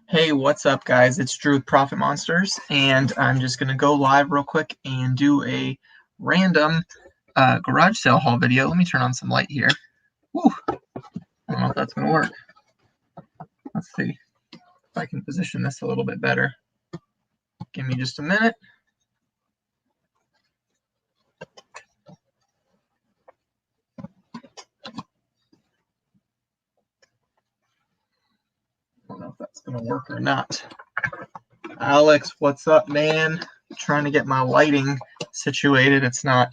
Hey, what's up, guys? It's Drew with Profit Monsters, and I'm just going to go live real quick and do a random garage sale haul video. Let me turn on some light here. Whew. I don't know if that's going to work. Let's see if I can position this a little bit better. Give me just a minute. I don't know if that's going to work or not. Alex, what's up, man? Trying to get my lighting situated. It's not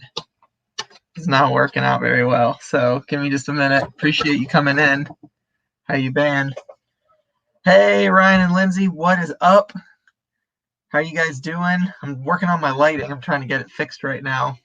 working out very well. So give me just a minute. Appreciate you coming in. How you been? Hey, Ryan and Lindsay, what is up? How you guys doing? I'm working on my lighting. I'm trying to get it fixed right now.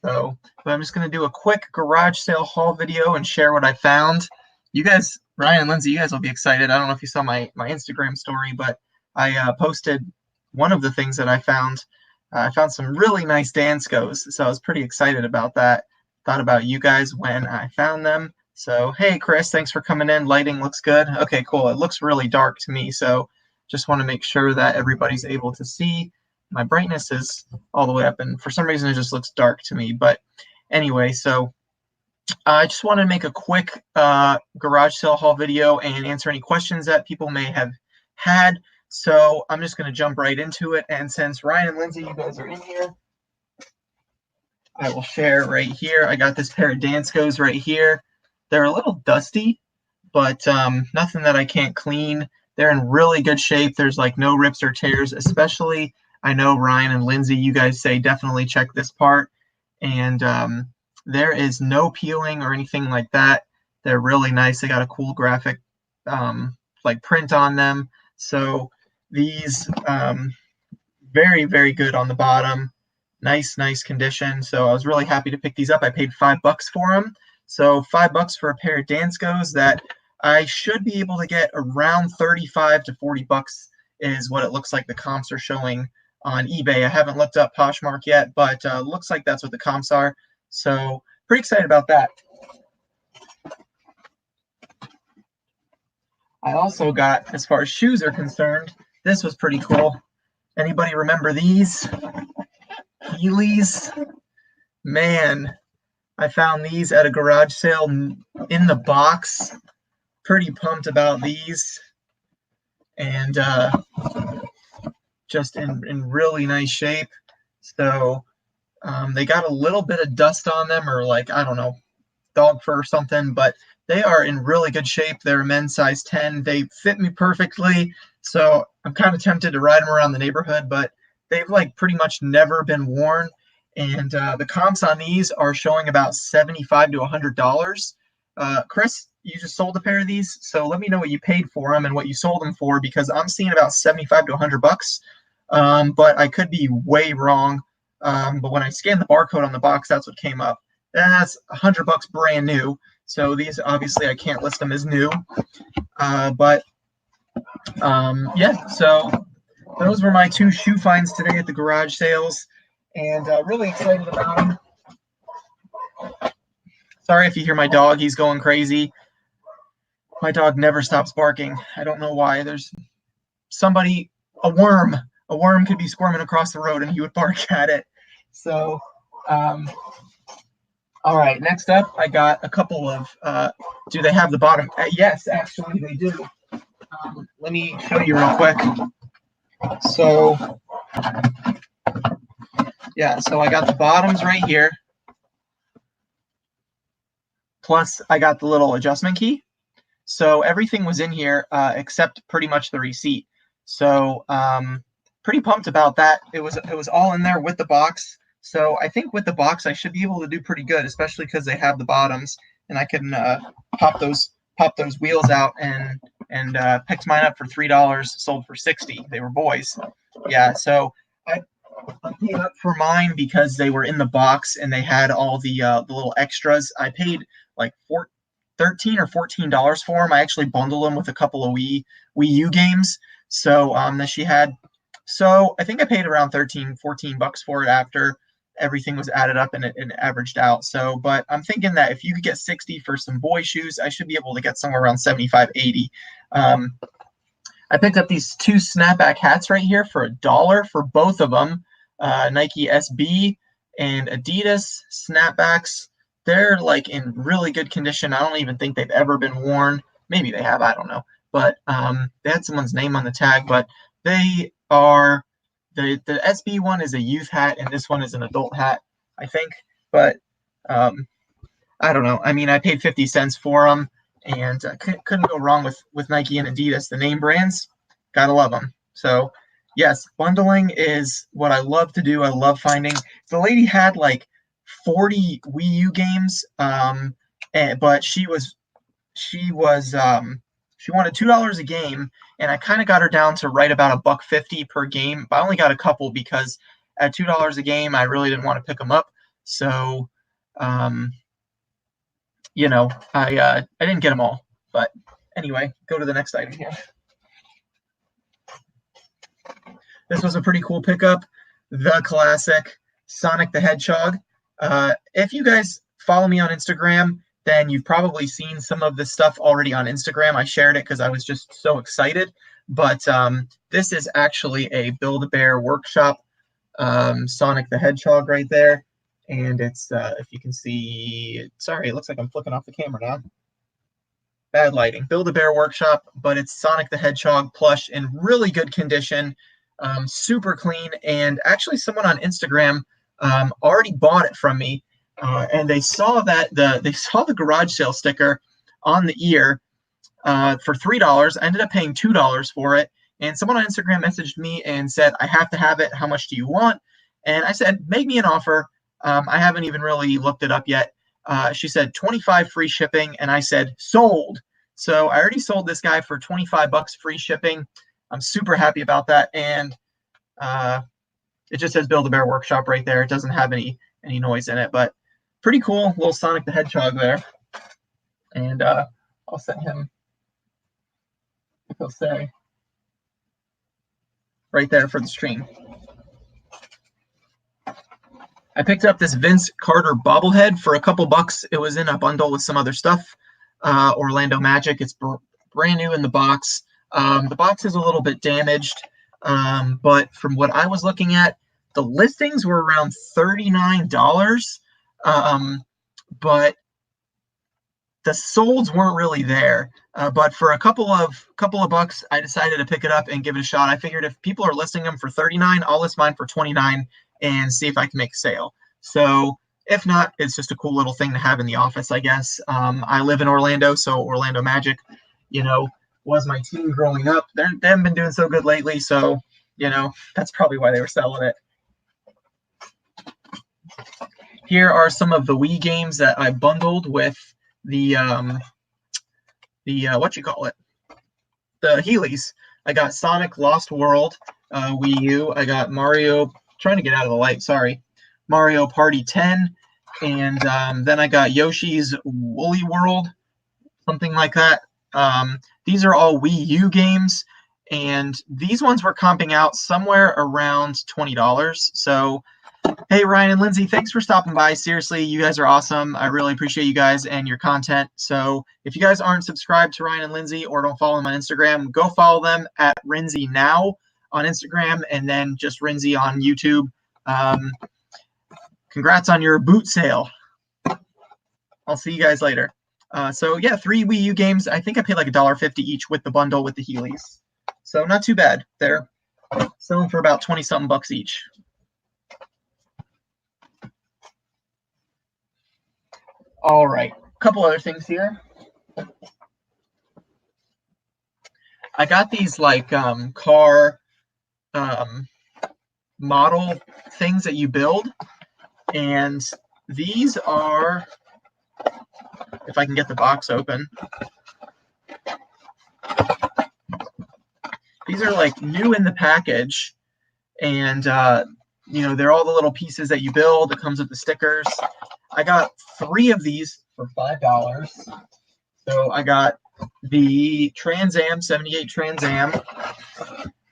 So, but I'm just going to do a quick garage sale haul video and share what I found. You guys, Ryan and Lindsay, you guys will be excited. I don't know if you saw my Instagram story, but I posted one of the things that I found. I found some really nice Danskos, so I was pretty excited about that. Thought about you guys when I found them. So, hey, Chris, thanks for coming in. Lighting looks good. Okay, cool. It looks really dark to me, so just want to make sure that everybody's able to see. My brightness is all the way up, and for some reason it just looks dark to me. But anyway, so I just want to make a quick garage sale haul video and answer any questions that people may have had. So I'm just going to jump right into it. And since Ryan and Lindsay, you guys are in here, I will share right here. I got this pair of Danskos right here. They're a little dusty, but nothing that I can't clean. They're in really good shape. There's like no rips or tears, especially I know Ryan and Lindsay, you guys say definitely check this part. And there is no peeling or anything like that. They're really nice. They got a cool graphic like print on them. So these very, very good on the bottom. Nice condition. So I was really happy to pick these up. I paid $5 for them. So $5 for a pair of Danskos that I should be able to get around 35 to 40 bucks is what it looks like the comps are showing on eBay. I haven't looked up Poshmark yet, but looks like that's what the comps are. So pretty excited about that. I also got, as far as shoes are concerned, this was pretty cool. Anybody remember these? Heelys? Man, I found these at a garage sale in the box. Pretty pumped about these. And just in really nice shape. So they got a little bit of dust on them, or like, I don't know, dog fur or something, but they are in really good shape. They're a men's size 10. They fit me perfectly. So I'm kind of tempted to ride them around the neighborhood, but they've like pretty much never been worn. And the comps on these are showing about $75 to $100. Chris, you just sold a pair of these, so let me know what you paid for them and what you sold them for, because I'm seeing about 75 to 100 bucks. But I could be way wrong. But when I scanned the barcode on the box, that's what came up. And that's 100 bucks brand new. So these, obviously, I can't list them as new. Yeah, so those were my two shoe finds today at the garage sales. And really excited about them. Sorry if you hear my dog. He's going crazy. My dog never stops barking. I don't know why. There's somebody, a worm could be squirming across the road and he would bark at it. So, all right, next up, I got a couple of, do they have the bottom? Yes, actually they do. Let me show you real quick. So, yeah, so I got the bottoms right here. Plus, I got the little adjustment key. So everything was in here except pretty much the receipt. So pretty pumped about that. It was all in there with the box. So I think with the box I should be able to do pretty good, especially because they have the bottoms, and I can pop those wheels out and picked mine up for $3, sold for $60. They were boys. Yeah, so I paid up for mine because they were in the box and they had all the little extras. I paid like $13 or $14 for them. I actually bundled them with a couple of Wii U games. So that she had. So I think I paid around 13, 14 bucks for it after everything was added up and it averaged out. So, but I'm thinking that if you could get 60 for some boy shoes, I should be able to get somewhere around 75, 80. I picked up these 2 snapback hats right here for $1 for both of them. Nike SB and Adidas snapbacks. They're like in really good condition. I don't even think they've ever been worn. Maybe they have, I don't know. But they had someone's name on the tag, but they are, the SB one is a youth hat and this one is an adult hat, I think. But I don't know. I mean, I paid 50 cents for them, and couldn't go wrong with Nike and Adidas, the name brands. Gotta love them. So, yes, bundling is what I love to do. I love finding. The lady had like 40 Wii U games, but she wanted $2 a game, and I kind of got her down to right about $1.50 per game. But I only got a couple because at $2 a game, I really didn't want to pick them up. So, you know, I didn't get them all. But anyway, go to the next item here. This was a pretty cool pickup, the classic Sonic the Hedgehog. If you guys follow me on Instagram, then you've probably seen some of this stuff already on Instagram. I shared it because I was just so excited. But this is actually a Build-A-Bear Workshop Sonic the Hedgehog right there. And it's, if you can see, sorry, it looks like I'm flicking off the camera now. Bad lighting. Build-A-Bear Workshop, but it's Sonic the Hedgehog plush in really good condition, super clean. And actually someone on Instagram already bought it from me. And they saw that they saw the garage sale sticker on the ear for $3. I ended up paying $2 for it. And someone on Instagram messaged me and said, I have to have it. How much do you want? And I said, make me an offer. I haven't even really looked it up yet. She said 25 free shipping, and I said sold. So I already sold this guy for 25 bucks free shipping. I'm super happy about that. And it just says Build-A-Bear Workshop right there. It doesn't have any noise in it, but pretty cool little Sonic the Hedgehog there. And I'll set him, if he'll say, right there for the stream. I picked up this Vince Carter bobblehead for a couple bucks. It was in a bundle with some other stuff. Orlando Magic. It's brand new in the box. The box is a little bit damaged, but from what I was looking at, the listings were around $39, but the solds weren't really there. But for a couple of bucks, I decided to pick it up and give it a shot. I figured if people are listing them for $39, I'll list mine for $29 and see if I can make a sale. So if not, it's just a cool little thing to have in the office, I guess. I live in Orlando, so Orlando Magic, you know, was my team growing up. They haven't been doing so good lately, so, you know, that's probably why they were selling it. Here are some of the Wii games that I bundled with the what you call it? The Heelys. I got Sonic Lost World, Wii U. I got Mario, trying to get out of the light, sorry. Mario Party 10, and then I got Yoshi's Woolly World, something like that. These are all Wii U games, and these ones were comping out somewhere around $20. So, hey, Ryan and Lindsay, thanks for stopping by. Seriously, you guys are awesome. I really appreciate you guys and your content. So if you guys aren't subscribed to Ryan and Lindsay or don't follow them on Instagram, go follow them at Rinzy Now on Instagram and then just Rinzy on YouTube. Congrats on your boot sale. I'll see you guys later. So yeah, 3 Wii U games. I think I paid like $1.50 each with the bundle with the Heelys. So not too bad. They're selling for about 20-something bucks each. All right, a couple other things here. I got these like car model things that you build, and these are, if I can get the box open, these are like new in the package, and you know, they're all the little pieces that you build. It comes with the stickers. I got 3 of these for $5. So I got the Trans Am 78 Trans Am.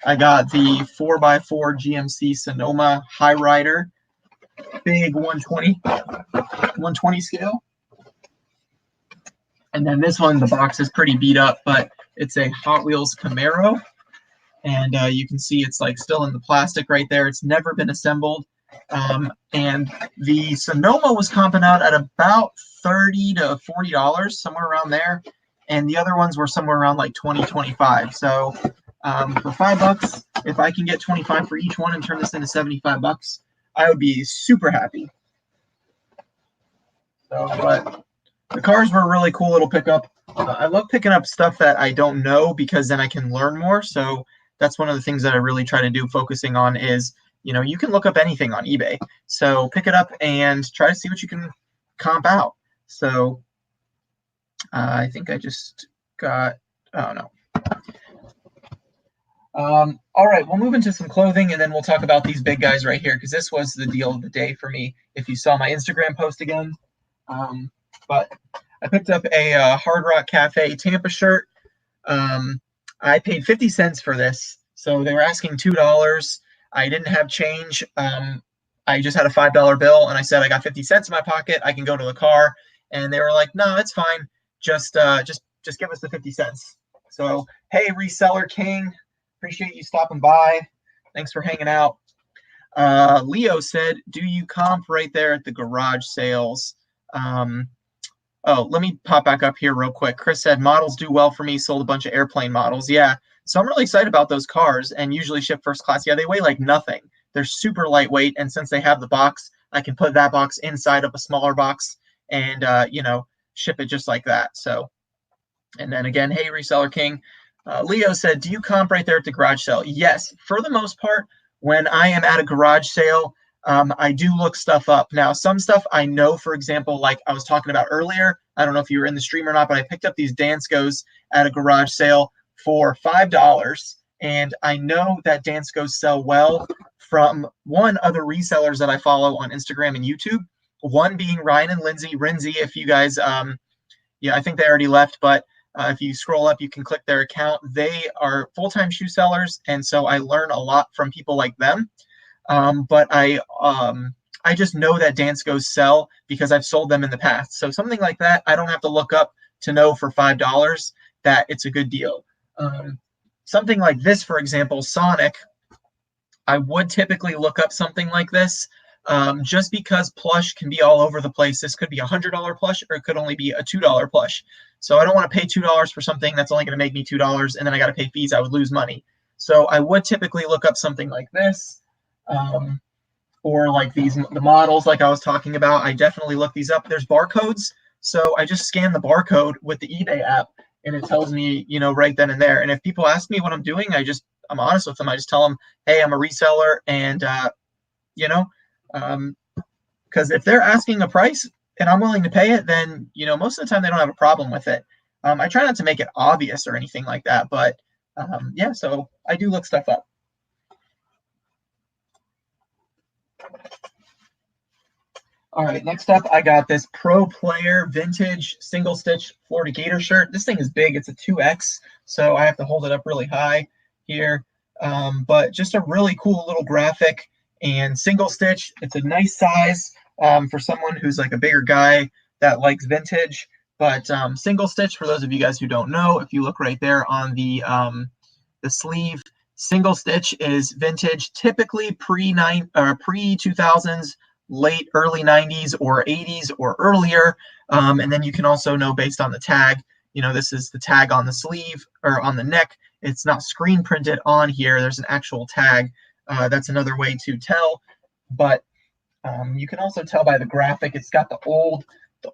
I got the 4x4 GMC Sonoma High Rider, big 120 scale. And then this one, the box is pretty beat up, but it's a Hot Wheels Camaro. and you can see it's like still in the plastic right there. It's never been assembled. And the Sonoma was comping out at about $30 to $40, somewhere around there, and the other ones were somewhere around like 20, 25. So for $5, if I can get 25 for each one and turn this into 75 bucks, I would be super happy. So, but the cars were a really cool little pickup. I love picking up stuff that I don't know because then I can learn more. So that's one of the things that I really try to do, focusing on is, you know, you can look up anything on eBay. So pick it up and try to see what you can comp out. So I think I just got, oh no. All right, we'll move into some clothing and then we'll talk about these big guys right here because this was the deal of the day for me. If you saw my Instagram post again, but I picked up a Hard Rock Cafe Tampa shirt. I paid 50 cents for this, so they were asking $2. I didn't have change. I just had a $5 bill, and I said I got 50 cents in my pocket. I can go to the car, and they were like, "No, it's fine. Just give us the 50 cents." So, hey, Reseller King, appreciate you stopping by. Thanks for hanging out. Leo said, "Do you comp right there at the garage sales?" Oh, let me pop back up here real quick. Chris said, models do well for me. Sold a bunch of airplane models. Yeah. So I'm really excited about those cars and usually ship first class. Yeah, they weigh like nothing. They're super lightweight. And since they have the box, I can put that box inside of a smaller box and, you know, ship it just like that. So, and then again, hey, Reseller King. Leo said, do you comp right there at the garage sale? Yes. For the most part, when I am at a garage sale, I do look stuff up. Now, some stuff I know, for example, like I was talking about earlier, I don't know if you were in the stream or not, but I picked up these Danskos at a garage sale for $5. And I know that Danskos sell well from one other resellers that I follow on Instagram and YouTube. One being Ryan and Lindsay. Rinzy, if you guys, yeah, I think they already left, but if you scroll up, you can click their account. They are full-time shoe sellers. And so I learn a lot from people like them. But I just know that Danskos sell because I've sold them in the past. So something like that, I don't have to look up to know for $5 that it's a good deal. Something like this, for example, Sonic, I would typically look up something like this just because plush can be all over the place. This could be a $100 plush or it could only be a $2 plush. So I don't want to pay $2 for something that's only going to make me $2 and then I got to pay fees. I would lose money. So I would typically look up something like this. Or like the models like I was talking about. I definitely look these up. There's barcodes. So I just scan the barcode with the eBay app and it tells me, you know, right then and there. And if people ask me what I'm doing, I'm honest with them. I just tell them, hey, I'm a reseller. And, you know, because if they're asking a price and I'm willing to pay it, then, you know, most of the time they don't have a problem with it. I try not to make it obvious or anything like that. But yeah, so I do look stuff up. All right, next up, I got this Pro Player Vintage Single Stitch Florida Gator shirt. This thing is big. It's a 2X, so I have to hold it up really high here. But just a really cool little graphic and single stitch. It's a nice size for someone who's like a bigger guy that likes vintage. But single stitch, for those of you guys who don't know, if you look right there on the sleeve, single stitch is vintage, typically pre-2000s, late early 90s or 80s or earlier. And then you can also know based on the tag, you know, this is the tag on the sleeve or on the neck. It's not screen printed on here. There's an actual tag. That's another way to tell. But you can also tell by the graphic. It's got the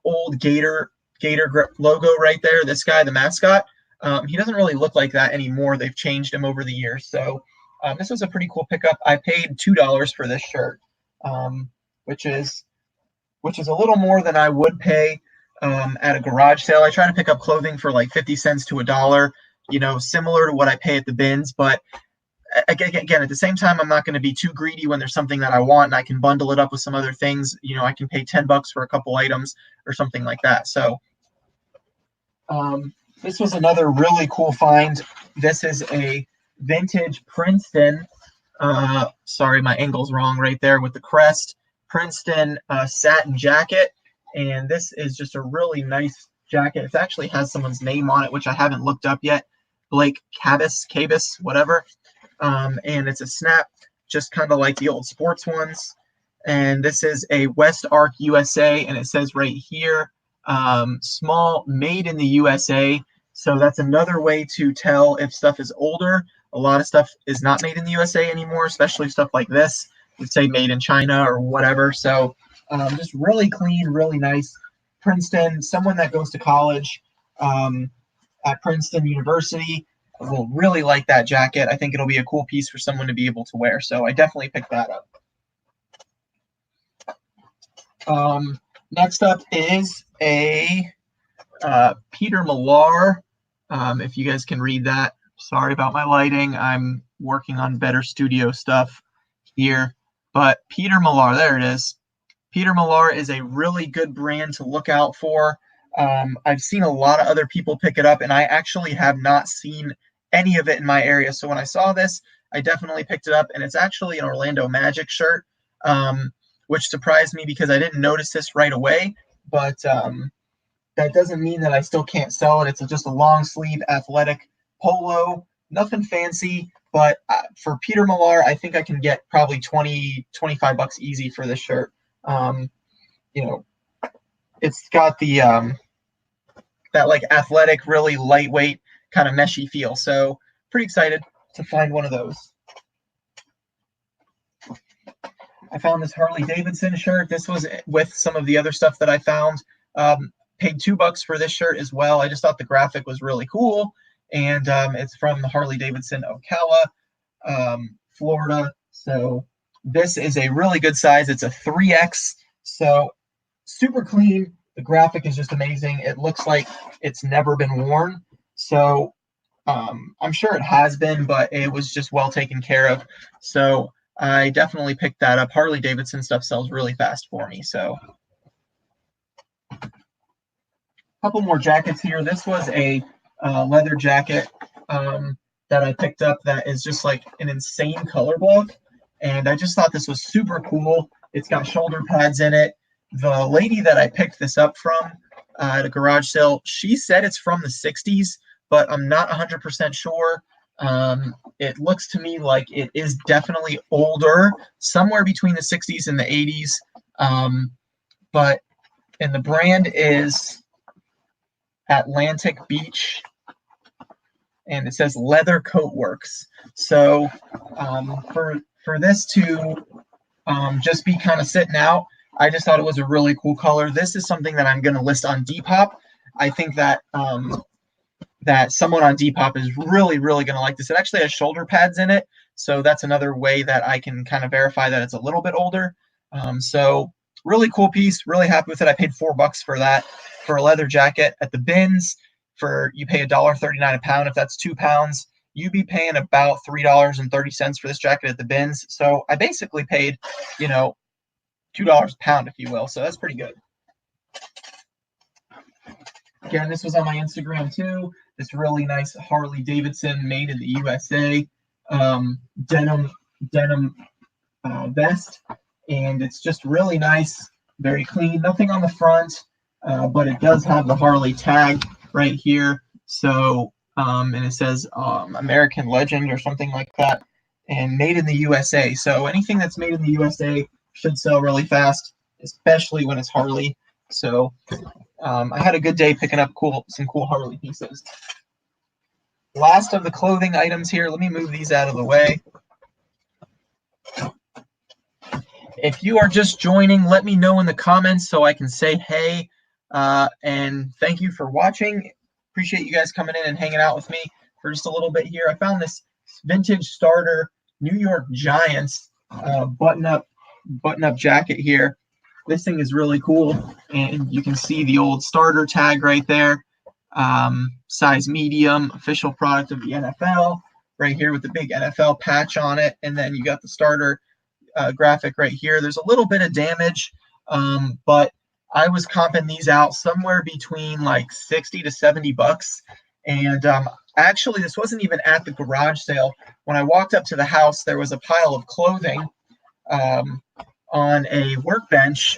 old Gator logo right there. This guy, the mascot. He doesn't really look like that anymore. They've changed him over the years. So this was a pretty cool pickup. I paid $2 for this shirt, which is a little more than I would pay at a garage sale. I try to pick up clothing for like 50 cents to $1, you know, similar to what I pay at the bins. But again, at the same time, I'm not going to be too greedy when there's something that I want and I can bundle it up with some other things. You know, I can pay $10 for a couple items or something like that. So this was another really cool find. This is a vintage Princeton. Sorry, my angle's wrong right there with the crest. Princeton satin jacket. And this is just a really nice jacket. It actually has someone's name on it, which I haven't looked up yet. Blake Cabas, whatever. and it's a snap, just kind of like the old sports ones. And this is a West Arc USA, and it says right here, small, made in the USA. So that's another way to tell if stuff is older. A lot of stuff is not made in the USA anymore, especially stuff like this. Would say made in China or whatever. So just really clean, really nice. Princeton, someone that goes to college at Princeton University will really like that jacket. I think it'll be a cool piece for someone to be able to wear. So I definitely picked that up. Next up is a Peter Millar. If you guys can read that. Sorry about my lighting. I'm working on better studio stuff here. But Peter Millar, there it is. Peter Millar is a really good brand to look out for. I've seen a lot of other people pick it up, and I actually have not seen any of it in my area. So when I saw this, I definitely picked it up, and it's actually an Orlando Magic shirt, which surprised me because I didn't notice this right away. But that doesn't mean that I still can't sell it. It's just a long sleeve athletic polo, nothing fancy. But for Peter Millar, I think I can get probably 20, 25 bucks easy for this shirt. You know, it's got the that like athletic, really lightweight kind of meshy feel. So pretty excited to find one of those. I found this Harley Davidson shirt. This was with some of the other stuff that I found. Paid $2 for this shirt as well. I just thought the graphic was really cool. And it's from the Harley Davidson Ocala, Florida. So this is a really good size. It's a 3X. So super clean. The graphic is just amazing. It looks like it's never been worn. So I'm sure it has been, but it was just well taken care of. So I definitely picked that up. Harley Davidson stuff sells really fast for me. So a couple more jackets here. This was a leather jacket that I picked up that is just like an insane color block. And I just thought this was super cool. It's got shoulder pads in it. The lady that I picked this up from at a garage sale, she said it's from the 60s, but I'm not 100% sure. It looks to me like it is definitely older, somewhere between the 60s and the 80s. And the brand is Atlantic Beach, and it says Leather Coat Works. So for this to just be kind of sitting out, I just thought it was a really cool color. This is something that I'm going to list on Depop. I think that that someone on Depop is really, really going to like this. It actually has shoulder pads in it, so that's another way that I can kind of verify that it's a little bit older. So really cool piece. Really happy with it. I paid $4 for that for a leather jacket at the bins. You pay $1.39 a pound. If that's 2 pounds, you'd be paying about $3.30 for this jacket at the bins. So I basically paid, $2 a pound, if you will. So that's pretty good. Again, this was on my Instagram too. This really nice Harley Davidson made in the USA denim vest, and it's just really nice, very clean. Nothing on the front, but it does have the Harley tag right here. So and it says American Legend or something like that, and made in the USA. So anything that's made in the USA should sell really fast, especially when it's Harley. So I had a good day picking up some cool Harley pieces. Last of the clothing items here. Let me move these out of the way. If you are just joining, let me know in the comments so I can say hey. And thank you for watching. Appreciate you guys coming in and hanging out with me for just a little bit here. I found this vintage starter New York Giants button-up jacket here. This thing is really cool, and you can see the old starter tag right there. Size medium, official product of the NFL, right here with the big NFL patch on it, and then you got the starter graphic right here. There's a little bit of damage, but I was comping these out somewhere between like 60 to 70 bucks. And actually, this wasn't even at the garage sale. When I walked up to the house, there was a pile of clothing on a workbench,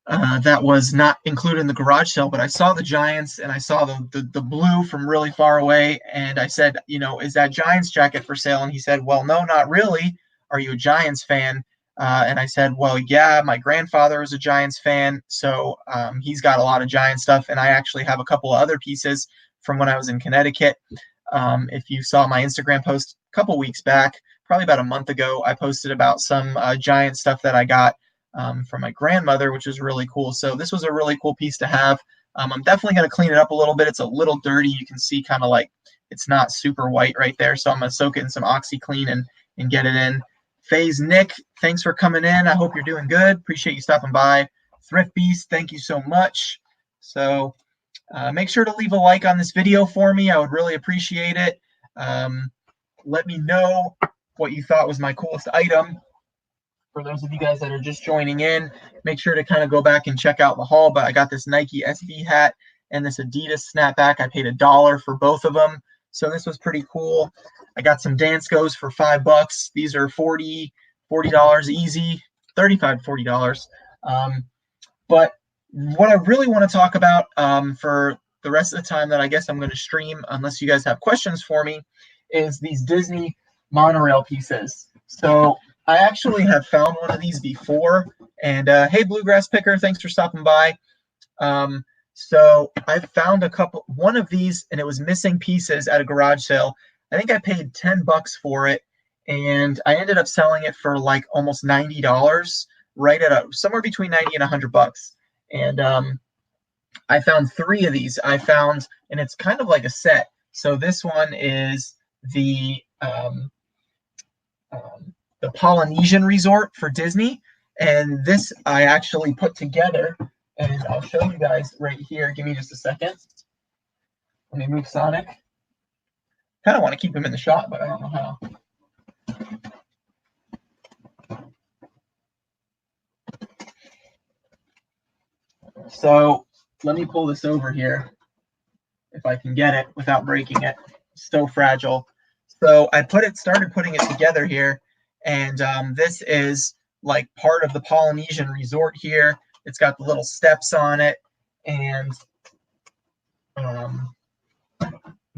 that was not included in the garage sale, but I saw the Giants and I saw the blue from really far away. And I said, you know, is that Giants jacket for sale? And he said, well, no, not really. Are you a Giants fan? And I said, well, yeah, my grandfather was a Giants fan. So he's got a lot of Giants stuff. And I actually have a couple of other pieces from when I was in Connecticut. If you saw my Instagram post a couple weeks back, probably about a month ago, I posted about some Giant stuff that I got from my grandmother, which is really cool. So this was a really cool piece to have. I'm definitely going to clean it up a little bit. It's a little dirty. You can see kind of like it's not super white right there. So I'm going to soak it in some OxyClean and get it in. FaZe Nick, thanks for coming in. I hope you're doing good. Appreciate you stopping by. Thrift Beast, thank you so much. So make sure to leave a like on this video for me. I would really appreciate it. Let me know what you thought was my coolest item. For those of you guys that are just joining in, make sure to kind of go back and check out the haul. But I got this Nike SB hat and this Adidas snapback. I paid $1 for both of them. So this was pretty cool. I got some Danskos for $5. These are $40 easy, $35 to $40. But what I really want to talk about for the rest of the time that I guess I'm going to stream, unless you guys have questions for me, is these Disney monorail pieces. So I actually have found one of these before. And hey, Bluegrass Picker, thanks for stopping by. So I found one of these, and it was missing pieces at a garage sale. I think I paid $10 for it, and I ended up selling it for like almost $90, right at somewhere between 90 and $100. And I found 3 of these. And it's kind of like a set. So this one is the Polynesian Resort for Disney, and this I actually put together, and I'll show you guys right here. Give me just a second. Let me move Sonic. Kind of want to keep him in the shot, but I don't know how. So let me pull this over here if I can get it without breaking it. It's so fragile. So I started putting it together here, and this is like part of the Polynesian Resort here. It's got the little steps on it, and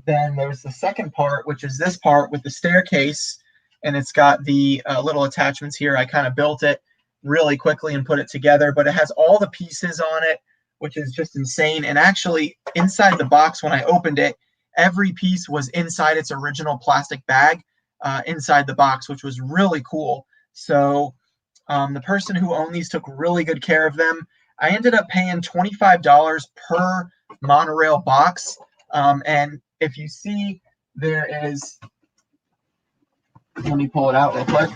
then there's the second part, which is this part with the staircase, and it's got the little attachments here. I kind of built it really quickly and put it together, but it has all the pieces on it, which is just insane. And actually, inside the box, when I opened it, every piece was inside its original plastic bag inside the box, which was really cool. So the person who owned these took really good care of them. I ended up paying $25 per monorail box. And if you see, there is, let me pull it out real quick.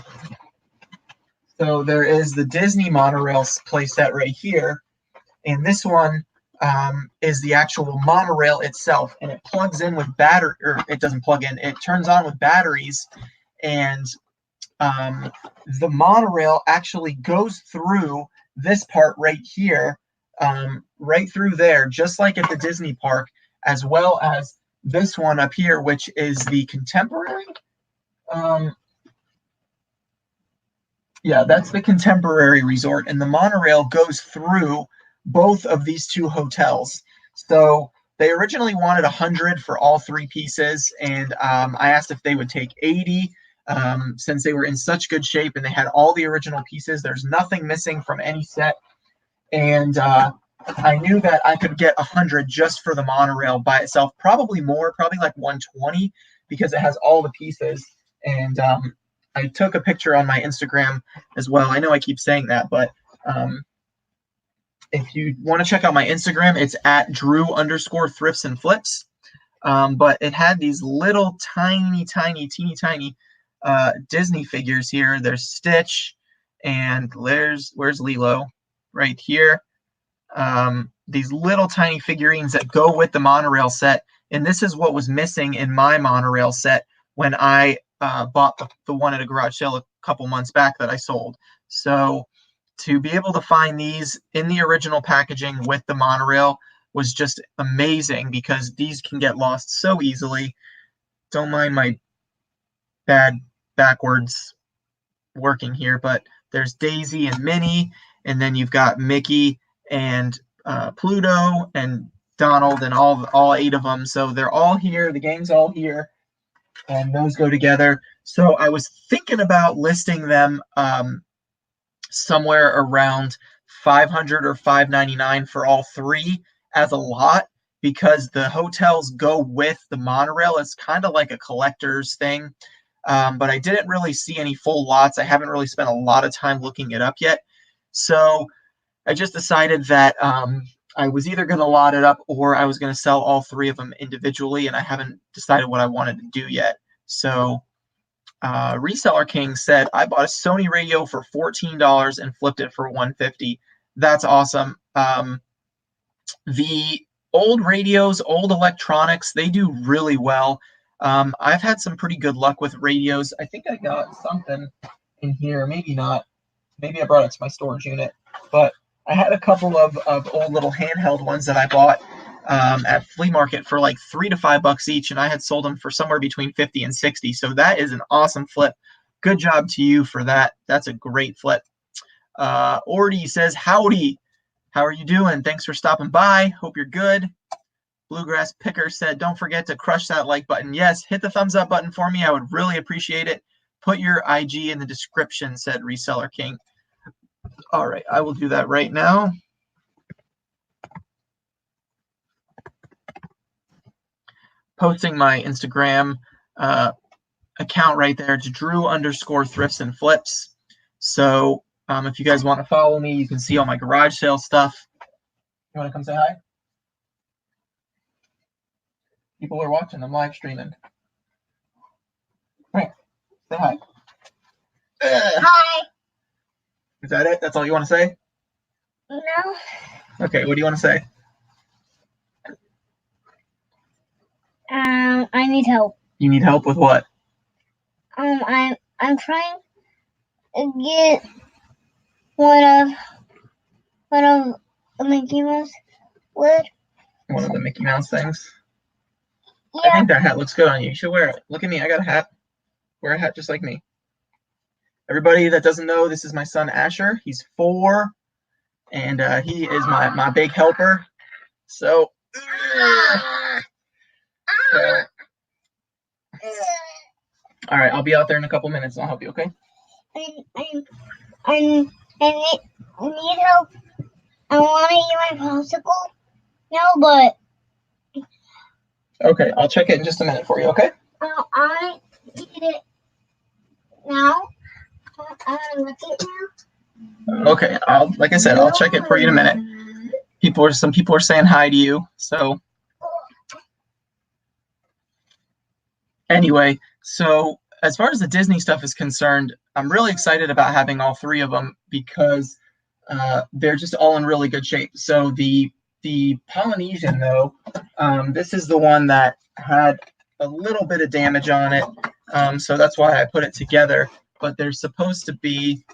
So there is the Disney monorail playset right here. And this one is the actual monorail itself. And it plugs in with battery, or it doesn't plug in, it turns on with batteries. And the monorail actually goes through this part right here, right through there, just like at the Disney park, as well as this one up here, which is the Contemporary. Yeah, that's the Contemporary Resort, and the monorail goes through both of these 2 hotels. So they originally wanted 100 for all 3 pieces, and I asked if they would take 80. Since they were in such good shape and they had all the original pieces. There's nothing missing from any set. And I knew that I could get 100 just for the monorail by itself, probably more, probably like 120, because it has all the pieces. And I took a picture on my Instagram as well. I know I keep saying that, but if you want to check out my Instagram, it's at Drew_thrifts and flips. But it had these little teeny tiny Disney figures here. There's Stitch, and where's Lilo? Right here. These little tiny figurines that go with the monorail set, and this is what was missing in my monorail set when I bought the one at a garage sale a couple months back that I sold. So to be able to find these in the original packaging with the monorail was just amazing, because these can get lost so easily. Don't mind my bad backwards working here, but there's Daisy and Minnie, and then you've got Mickey and Pluto and Donald and all 8 of them. So they're all here. The gang's all here, and those go together. So I was thinking about listing them somewhere around 500 or 599 for all 3 as a lot, because the hotels go with the monorail. It's kind of like a collector's thing. But I didn't really see any full lots. I haven't really spent a lot of time looking it up yet. So I just decided that I was either going to lot it up or I was going to sell all 3 of them individually, and I haven't decided what I wanted to do yet. So Reseller King said, I bought a Sony radio for $14 and flipped it for $150. That's awesome. The old radios, old electronics, they do really well. I've had some pretty good luck with radios. I think I got something in here, maybe not. Maybe I brought it to my storage unit, but I had a couple of old little handheld ones that I bought at flea market for like $3 to $5 each, and I had sold them for somewhere between 50 and 60. So that is an awesome flip. Good job to you for that. That's a great flip. Ordy says, howdy. How are you doing? Thanks for stopping by. Hope you're good. Bluegrass Picker said, don't forget to crush that like button. Yes, hit the thumbs up button for me. I would really appreciate it. Put your IG in the description, said Reseller King. All right, I will do that right now. Posting my Instagram account right there. It's Drew_thrifts and flips. So if you guys want to follow me, you can see all my garage sale stuff. You want to come say hi? People are watching. I'm live streaming. Right. Say hi. Hi. Is that it? That's all you want to say? No. Okay, what do you want to say? I need help. You need help with what? I'm trying to get one of a Mickey Mouse lid. One of the Mickey Mouse things? Yeah. I think that hat looks good on you. You should wear it. Look at me. I got a hat. Wear a hat just like me. Everybody that doesn't know, this is my son Asher. He's 4, and he is my big helper. So, all right, I'll be out there in a couple minutes. I'll help you, okay? I need help. I want to eat my popsicle. No, but okay, I'll check it in just a minute for you, okay? I eat it now. I look it now. Okay, like I said, I'll check it for you in a minute. Some people are saying hi to you. So anyway, so as far as the Disney stuff is concerned, I'm really excited about having all 3 of them because they're just all in really good shape. So the Polynesian, though, this is the one that had a little bit of damage on it. So that's why I put it together. But there's supposed to be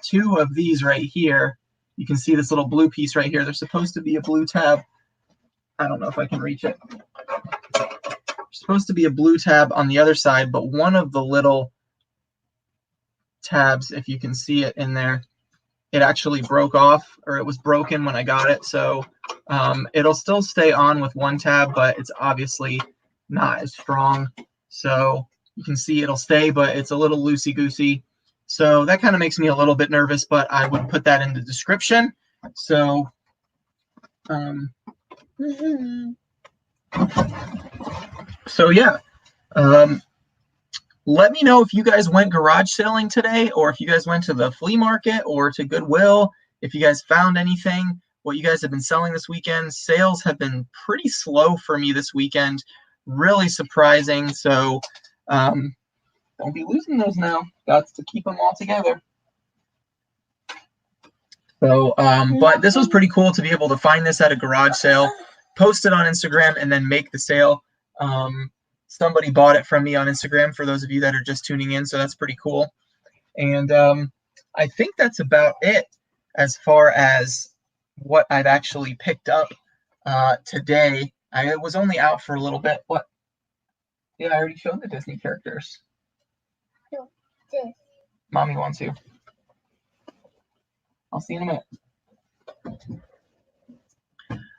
2 of these right here. You can see this little blue piece right here. There's supposed to be a blue tab. I don't know if I can reach it. There's supposed to be a blue tab on the other side, but one of the little tabs, if you can see it in there, it actually broke off, or it was broken when I got it. So it'll still stay on with one tab, but it's obviously not as strong. So you can see it'll stay, but it's a little loosey-goosey. So that kind of makes me a little bit nervous, but I would put that in the description. So so yeah. Let me know if you guys went garage selling today, or if you guys went to the flea market or to Goodwill, if you guys found anything, what you guys have been selling this weekend. Sales have been pretty slow for me this weekend, really surprising. So don't be losing those now. Got to keep them all together. So, but this was pretty cool to be able to find this at a garage sale, post it on Instagram, and then make the sale. Somebody bought it from me on Instagram, for those of you that are just tuning in, so that's pretty cool. And I think that's about it as far as what I've actually picked up today. I was only out for a little bit. What? Yeah, I already showed the Disney characters. Mommy wants you. I'll see you in a minute.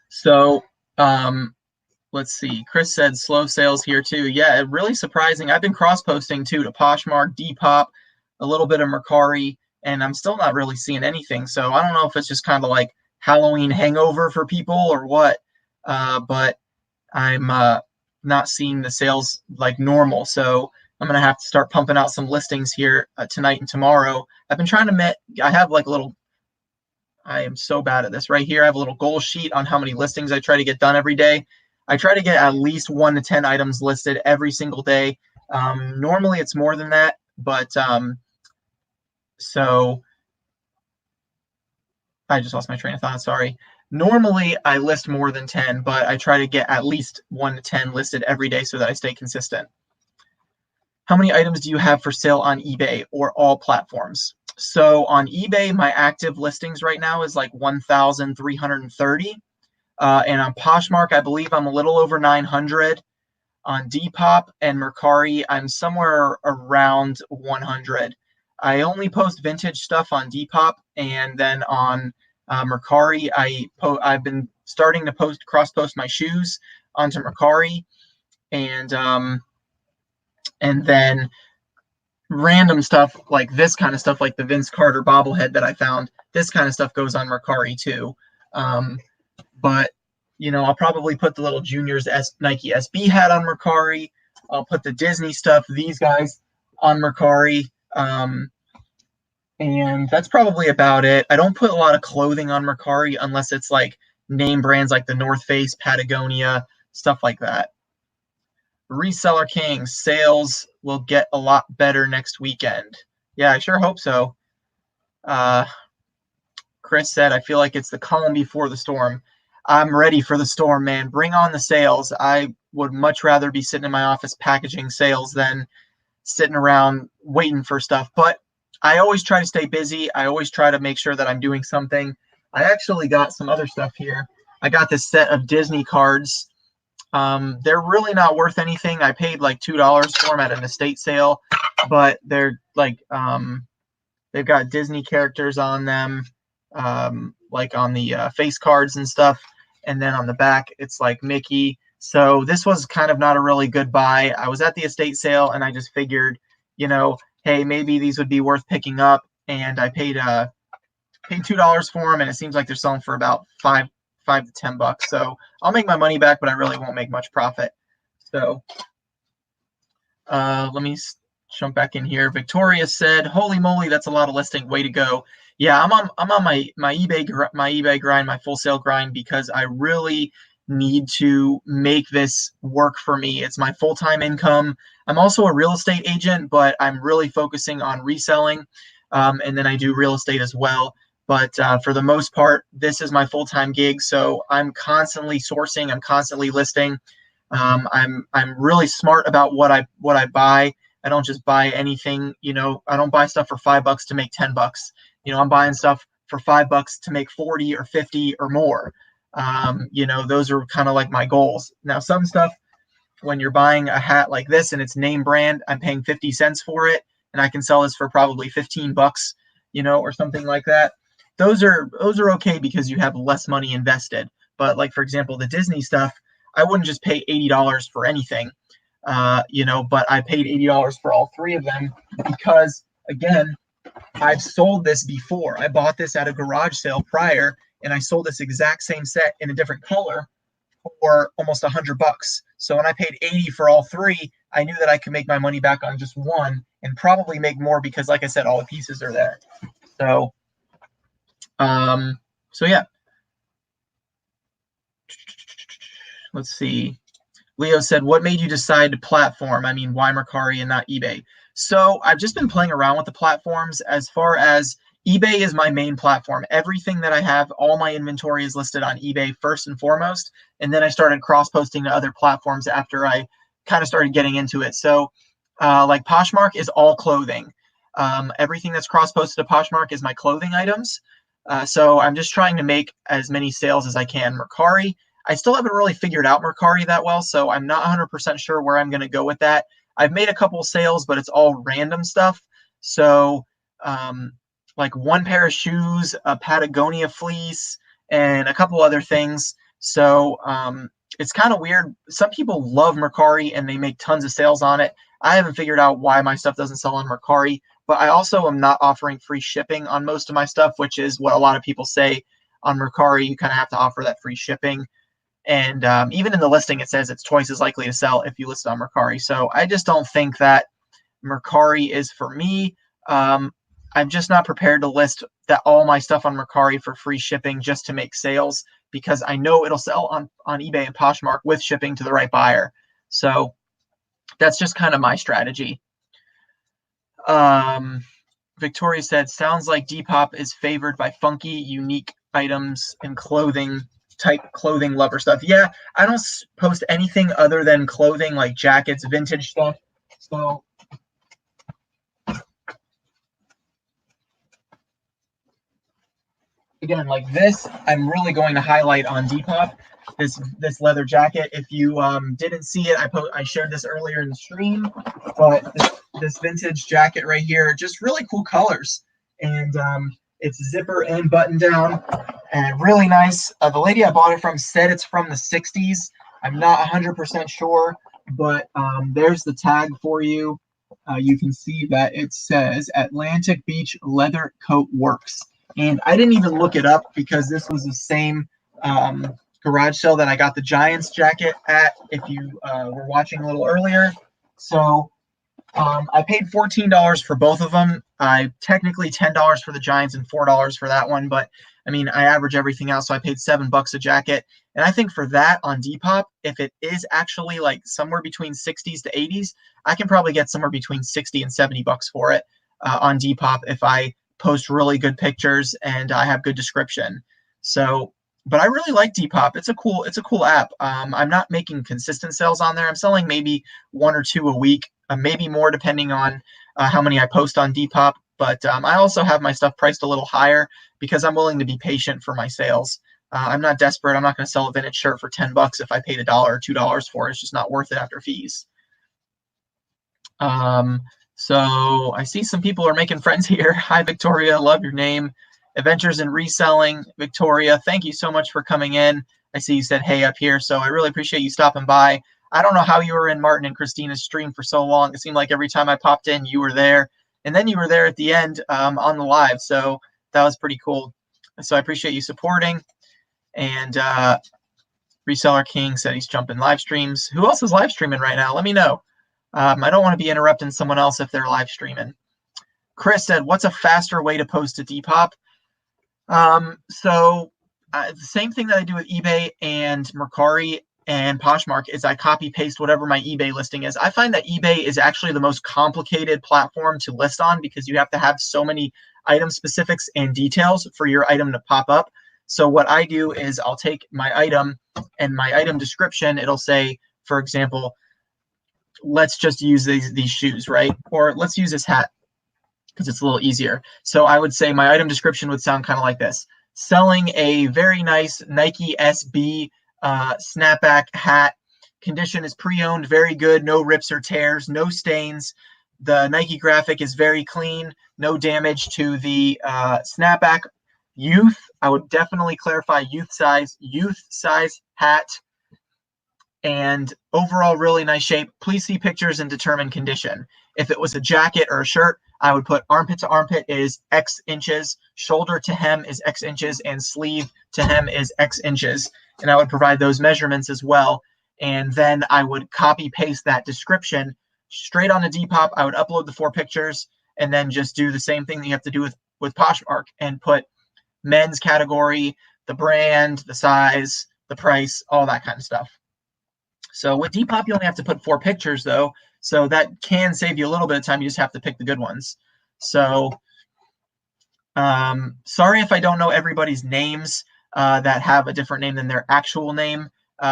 So let's see. Chris said slow sales here too. Yeah, really surprising. I've been cross posting too to Poshmark, Depop, a little bit of Mercari, and I'm still not really seeing anything. So I don't know if it's just kind of like Halloween hangover for people or what. But I'm not seeing the sales like normal. So I'm gonna have to start pumping out some listings here tonight and tomorrow. I've been trying to I have like a little. I am so bad at this. Right here, I have a little goal sheet on how many listings I try to get done every day. I try to get at least 1 to 10 items listed every single day. Normally, it's more than that, but so I just lost my train of thought. Sorry. Normally, I list more than 10, but I try to get at least 1 to 10 listed every day so that I stay consistent. How many items do you have for sale on eBay or all platforms? So on eBay, my active listings right now is like 1,330. And on Poshmark, I believe I'm a little over 900. On Depop and Mercari, I'm somewhere around 100. I only post vintage stuff on Depop, and then on Mercari, I've been starting to cross post my shoes onto Mercari, and then random stuff like this kind of stuff, like the Vince Carter bobblehead that I found. This kind of stuff goes on Mercari too. But I'll probably put the little Juniors Nike SB hat on Mercari. I'll put the Disney stuff, these guys, on Mercari. And that's probably about it. I don't put a lot of clothing on Mercari unless it's like name brands like the North Face, Patagonia, stuff like that. Reseller King, sales will get a lot better next weekend. Yeah, I sure hope so. Chris said, I feel like it's the calm before the storm. I'm ready for the storm, man. Bring on the sales. I would much rather be sitting in my office packaging sales than sitting around waiting for stuff. But I always try to stay busy. I always try to make sure that I'm doing something. I actually got some other stuff here. I got this set of Disney cards. They're really not worth anything. I paid like $2 for them at an estate sale, but they're like they've got Disney characters on them, like on the face cards and stuff, and then on the back it's like Mickey. So this was kind of not a really good buy. I was at the estate sale and I just figured, hey, maybe these would be worth picking up, and I paid $2 for them, and it seems like they're selling for about $5 to $10. So I'll make my money back, but I really won't make much profit. So let me jump back in here. Victoria said, "Holy moly, that's a lot of listing. Way to go!" Yeah, I'm on my eBay grind, my full sale grind, because I really need to make this work for me. It's my full-time income. I'm also a real estate agent, but I'm really focusing on reselling, and then I do real estate as well. But for the most part, this is my full-time gig. So I'm constantly sourcing. I'm constantly listing. I'm really smart about what I buy. I don't just buy anything. I don't buy stuff for $5 to make $10. I'm buying stuff for $5 to make 40 or 50 or more. Those are kind of like my goals. Now, some stuff, when you're buying a hat like this and it's name brand, I'm paying 50 cents for it, and I can sell this for probably $15, or something like that. Those are okay because you have less money invested. But like, for example, the Disney stuff, I wouldn't just pay $80 for anything, but I paid $80 for all three of them because, again, I've sold this before. I bought this at a garage sale prior, and I sold this exact same set in a different color for almost $100. So when I paid 80 for all three, I knew that I could make my money back on just one and probably make more because, like I said, all the pieces are there. So yeah. Let's see. Leo said, what made you decide to platform? I mean, why Mercari and not eBay? So I've just been playing around with the platforms. As far as eBay is my main platform. Everything that I have, all my inventory is listed on eBay first and foremost. And then I started cross-posting to other platforms after I kind of started getting into it. So like Poshmark is all clothing. Everything that's cross-posted to Poshmark is my clothing items. So I'm just trying to make as many sales as I can. Mercari, I still haven't really figured out Mercari that well, so I'm not 100% sure where I'm going to go with that. I've made a couple sales, but it's all random stuff. So like one pair of shoes, a Patagonia fleece, and a couple other things. So it's kind of weird. Some people love Mercari and they make tons of sales on it. I haven't figured out why my stuff doesn't sell on Mercari, but I also am not offering free shipping on most of my stuff, which is what a lot of people say on Mercari. You kind of have to offer that free shipping. And even in the listing, it says it's twice as likely to sell if you list on Mercari. So I just don't think that Mercari is for me. I'm just not prepared to list that all my stuff on Mercari for free shipping just to make sales, because I know it'll sell on eBay and Poshmark with shipping to the right buyer. So that's just kind of my strategy. Victoria said, sounds like Depop is favored by funky, unique items and clothing lover stuff. Yeah, I don't post anything other than clothing, like jackets, vintage stuff. So again, like this, I'm really going to highlight on Depop, this leather jacket. If you didn't see it, I shared this earlier in the stream, but this vintage jacket right here, just really cool colors, and it's zipper and button down, and really nice. The lady I bought it from said it's from the 60s. I'm not 100% sure, but there's the tag for you. You can see that it says Atlantic Beach Leather Coat Works. And I didn't even look it up because this was the same garage sale that I got the Giants jacket at, if you were watching a little earlier. So I paid $14 for both of them. I technically $10 for the Giants and $4 for that one, but I mean, I average everything out, so I paid $7 a jacket. And I think for that on Depop, if it is actually like somewhere between 60s to 80s, I can probably get somewhere between 60 and $70 for it on Depop if I post really good pictures and I have good description. So, but I really like Depop. It's a cool app. I'm not making consistent sales on there. I'm selling maybe 1 or 2 a week, maybe more depending on how many I post on Depop. But I also have my stuff priced a little higher because I'm willing to be patient for my sales. I'm not desperate. I'm not going to sell a vintage shirt for $10 if I paid $1 or $2 for it. It's just not worth it after fees. So I see some people are making friends here. Hi, Victoria. Love your name. Adventures in Reselling. Victoria, thank you so much for coming in. I see you said hey up here, so I really appreciate you stopping by. I don't know how you were in Martin and Christina's stream for so long. It seemed like every time I popped in, you were there. And then you were there at the end on the live. So that was pretty cool. So I appreciate you supporting. And Reseller King said he's jumping live streams. Who else is live streaming right now? Let me know. I don't want to be interrupting someone else if they're live streaming. Chris said, what's a faster way to post to Depop? So the same thing that I do with eBay and Mercari and Poshmark is I copy paste whatever my eBay listing is. I find that eBay is actually the most complicated platform to list on because you have to have so many item specifics and details for your item to pop up. So what I do is I'll take my item and my item description. It'll say, for example, let's just use these shoes, right? Or let's use this hat because it's a little easier. So I would say my item description would sound kind of like this. Selling a very nice Nike SB snapback hat. Condition is pre-owned, very good, no rips or tears, no stains. The Nike graphic is very clean, no damage to the snapback. Youth, I would definitely clarify youth size hat. And overall really nice shape. Please see pictures and determine condition. If it was a jacket or a shirt, I would put armpit to armpit is X inches, shoulder to hem is X inches, and sleeve to hem is X inches. And I would provide those measurements as well. And then I would copy paste that description straight on the Depop. I would upload the 4 pictures and then just do the same thing that you have to do with Poshmark and put men's category, the brand, the size, the price, all that kind of stuff. So with Depop, you only have to put 4 pictures though. So that can save you a little bit of time. You just have to pick the good ones. So sorry if I don't know everybody's names that have a different name than their actual name.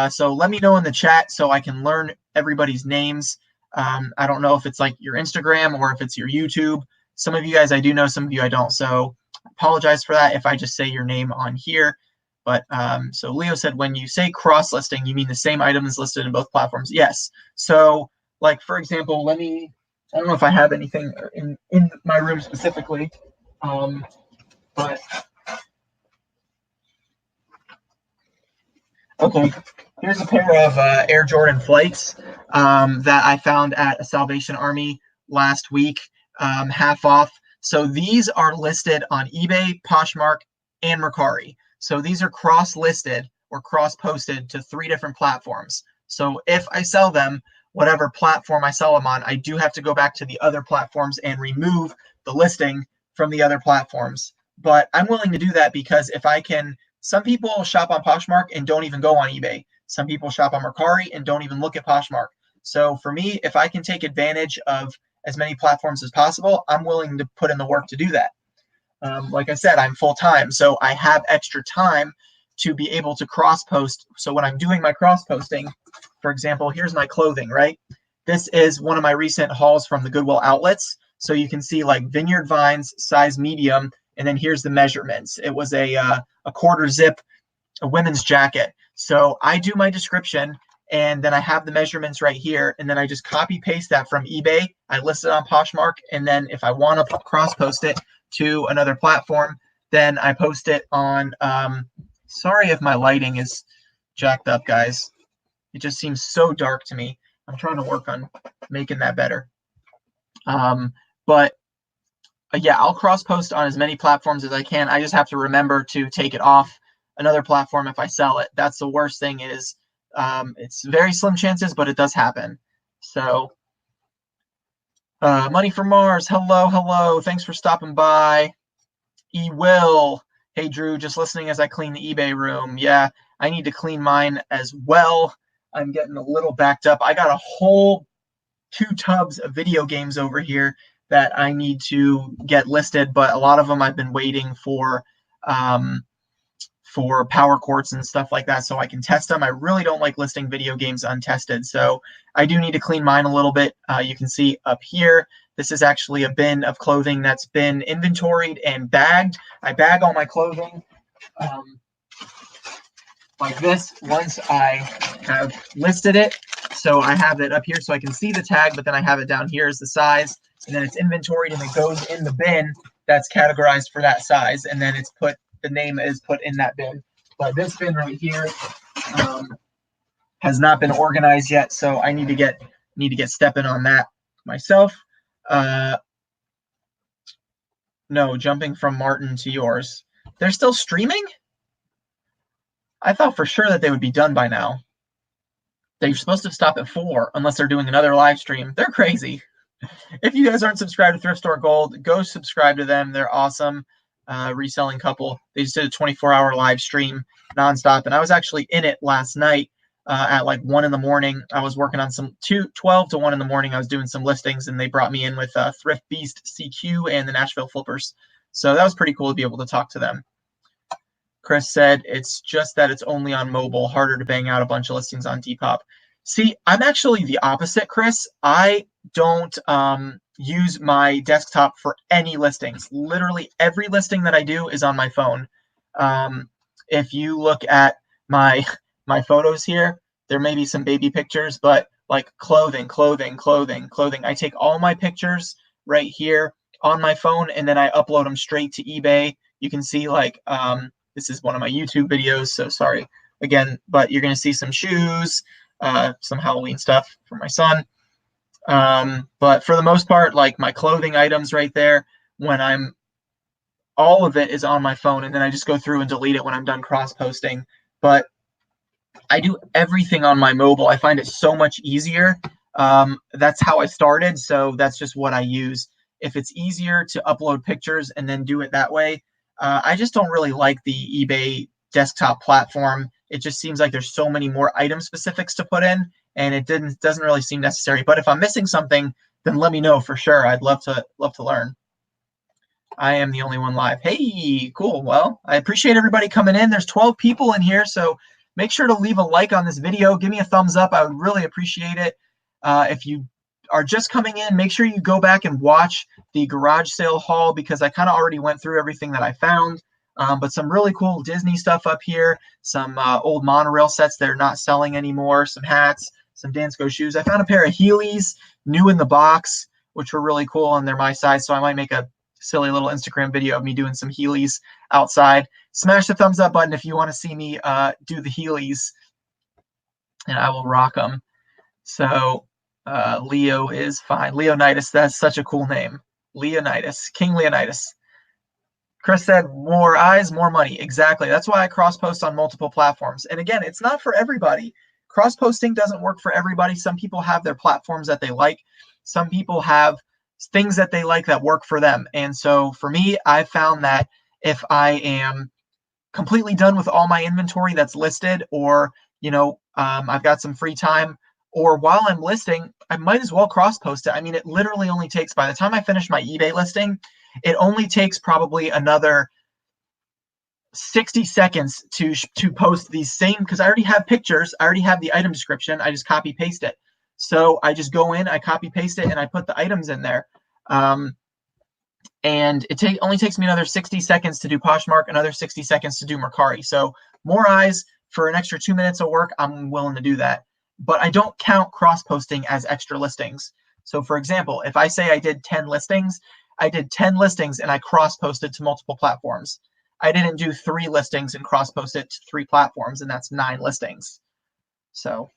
So let me know in the chat so I can learn everybody's names. I don't know if it's like your Instagram or if it's your YouTube. Some of you guys I do know, some of you I don't. So I apologize for that if I just say your name on here. But so Leo said, when you say cross-listing, you mean the same item is listed in both platforms? Yes. So like, for example, I don't know if I have anything in my room specifically, but Okay, here's a pair of Air Jordan Flights that I found at a Salvation Army last week, half off. So these are listed on eBay, Poshmark, and Mercari. So these are cross-listed or cross-posted to 3 different platforms. So if I sell them, whatever platform I sell them on, I do have to go back to the other platforms and remove the listing from the other platforms. But I'm willing to do that because if I can, some people shop on Poshmark and don't even go on eBay. Some people shop on Mercari and don't even look at Poshmark. So for me, if I can take advantage of as many platforms as possible, I'm willing to put in the work to do that. Like I said, I'm full time, so I have extra time to be able to cross post. So when I'm doing my cross posting, for example, here's my clothing, right? This is one of my recent hauls from the Goodwill outlets. So you can see like Vineyard Vines, size medium, and then here's the measurements. It was a quarter zip, a women's jacket. So I do my description, and then I have the measurements right here, and then I just copy paste that from eBay. I list it on Poshmark, and then if I want to cross post it to another platform, then I post it on. Sorry if my lighting is jacked up, guys. It just seems so dark to me. I'm trying to work on making that better. But yeah, I'll cross post on as many platforms as I can. I just have to remember to take it off another platform if I sell it. That's the worst thing is it's very slim chances, but it does happen. So Money for Mars. Hello, hello. Thanks for stopping by. Will. Hey, Drew, just listening as I clean the eBay room. Yeah, I need to clean mine as well. I'm getting a little backed up. I got a whole 2 tubs of video games over here that I need to get listed, but a lot of them I've been waiting for power quartz and stuff like that so I can test them. I really don't like listing video games untested, so I do need to clean mine a little bit. You can see up here, this is actually a bin of clothing that's been inventoried and bagged. I bag all my clothing like this once I have listed it. So I have it up here so I can see the tag, but then I have it down here as the size, and then it's inventoried and it goes in the bin that's categorized for that size, and then it's put, the name is put in that bin. But this bin right here has not been organized yet, so I need to get stepping on that myself. No, jumping from Martin to yours. They're still streaming? I thought for sure that they would be done by now. They're supposed to stop at 4 unless they're doing another live stream. They're crazy. If you guys aren't subscribed to Thrift Store Gold, go subscribe to them. They're awesome. Reselling couple. They just did a 24-hour live stream nonstop, and I was actually in it last night at like 1 in the morning. I was working on some 12 to 1 in the morning. I was doing some listings, and they brought me in with Thrift Beast CQ and the Nashville Flippers. So that was pretty cool to be able to talk to them. Chris said, it's just that it's only on mobile, harder to bang out a bunch of listings on Depop. See, I'm actually the opposite, Chris. I don't use my desktop for any listings. Literally every listing that I do is on my phone. If you look at my photos here, there may be some baby pictures, but like clothing. I take all my pictures right here on my phone, and then I upload them straight to eBay. You can see like this is one of my YouTube videos, so sorry again, but you're going to see some shoes, some Halloween stuff for my son. But for the most part, like my clothing items right there, all of it is on my phone, and then I just go through and delete it when I'm done cross-posting. But I do everything on my mobile. I find it so much easier. That's how I started, so that's just what I use. If it's easier to upload pictures and then do it that way, I just don't really like the eBay desktop platform. It just seems like there's so many more item specifics to put in, and it doesn't really seem necessary. But if I'm missing something, then let me know for sure. I'd love to learn. I am the only one live. Hey, cool. Well, I appreciate everybody coming in. There's 12 people in here, so make sure to leave a like on this video. Give me a thumbs up. I would really appreciate it. If you are just coming in, make sure you go back and watch the garage sale haul because I kind of already went through everything that I found. But some really cool Disney stuff up here, some old monorail sets that are not selling anymore, some hats, some Dansko shoes. I found a pair of Heelys new in the box, which were really cool, and they're my size, so I might make a silly little Instagram video of me doing some Heelys outside. Smash the thumbs up button if you want to see me do the Heelys and I will rock them. So Leo is fine. Leonidas, that's such a cool name. Leonidas, King Leonidas. Chris said, more eyes, more money. Exactly. That's why I cross-post on multiple platforms. And again, it's not for everybody. Cross-posting doesn't work for everybody. Some people have their platforms that they like. Some people have things that they like that work for them. And so for me, I found that if I am completely done with all my inventory that's listed, or I've got some free time, or while I'm listing, I might as well cross post it. I mean, it literally only takes, by the time I finish my eBay listing, it only takes probably another 60 seconds to post these same, because I already have pictures, I already have the item description, I just copy paste it. So I just go in, I copy paste it, and I put the items in there. And it only takes me another 60 seconds to do Poshmark, another 60 seconds to do Mercari. So more eyes for an extra 2 minutes of work, I'm willing to do that. But I don't count cross-posting as extra listings. So for example, if I say I did 10 listings, I did 10 listings and I cross-posted to multiple platforms. I didn't do 3 listings and cross-post it to 3 platforms, and that's 9 listings. So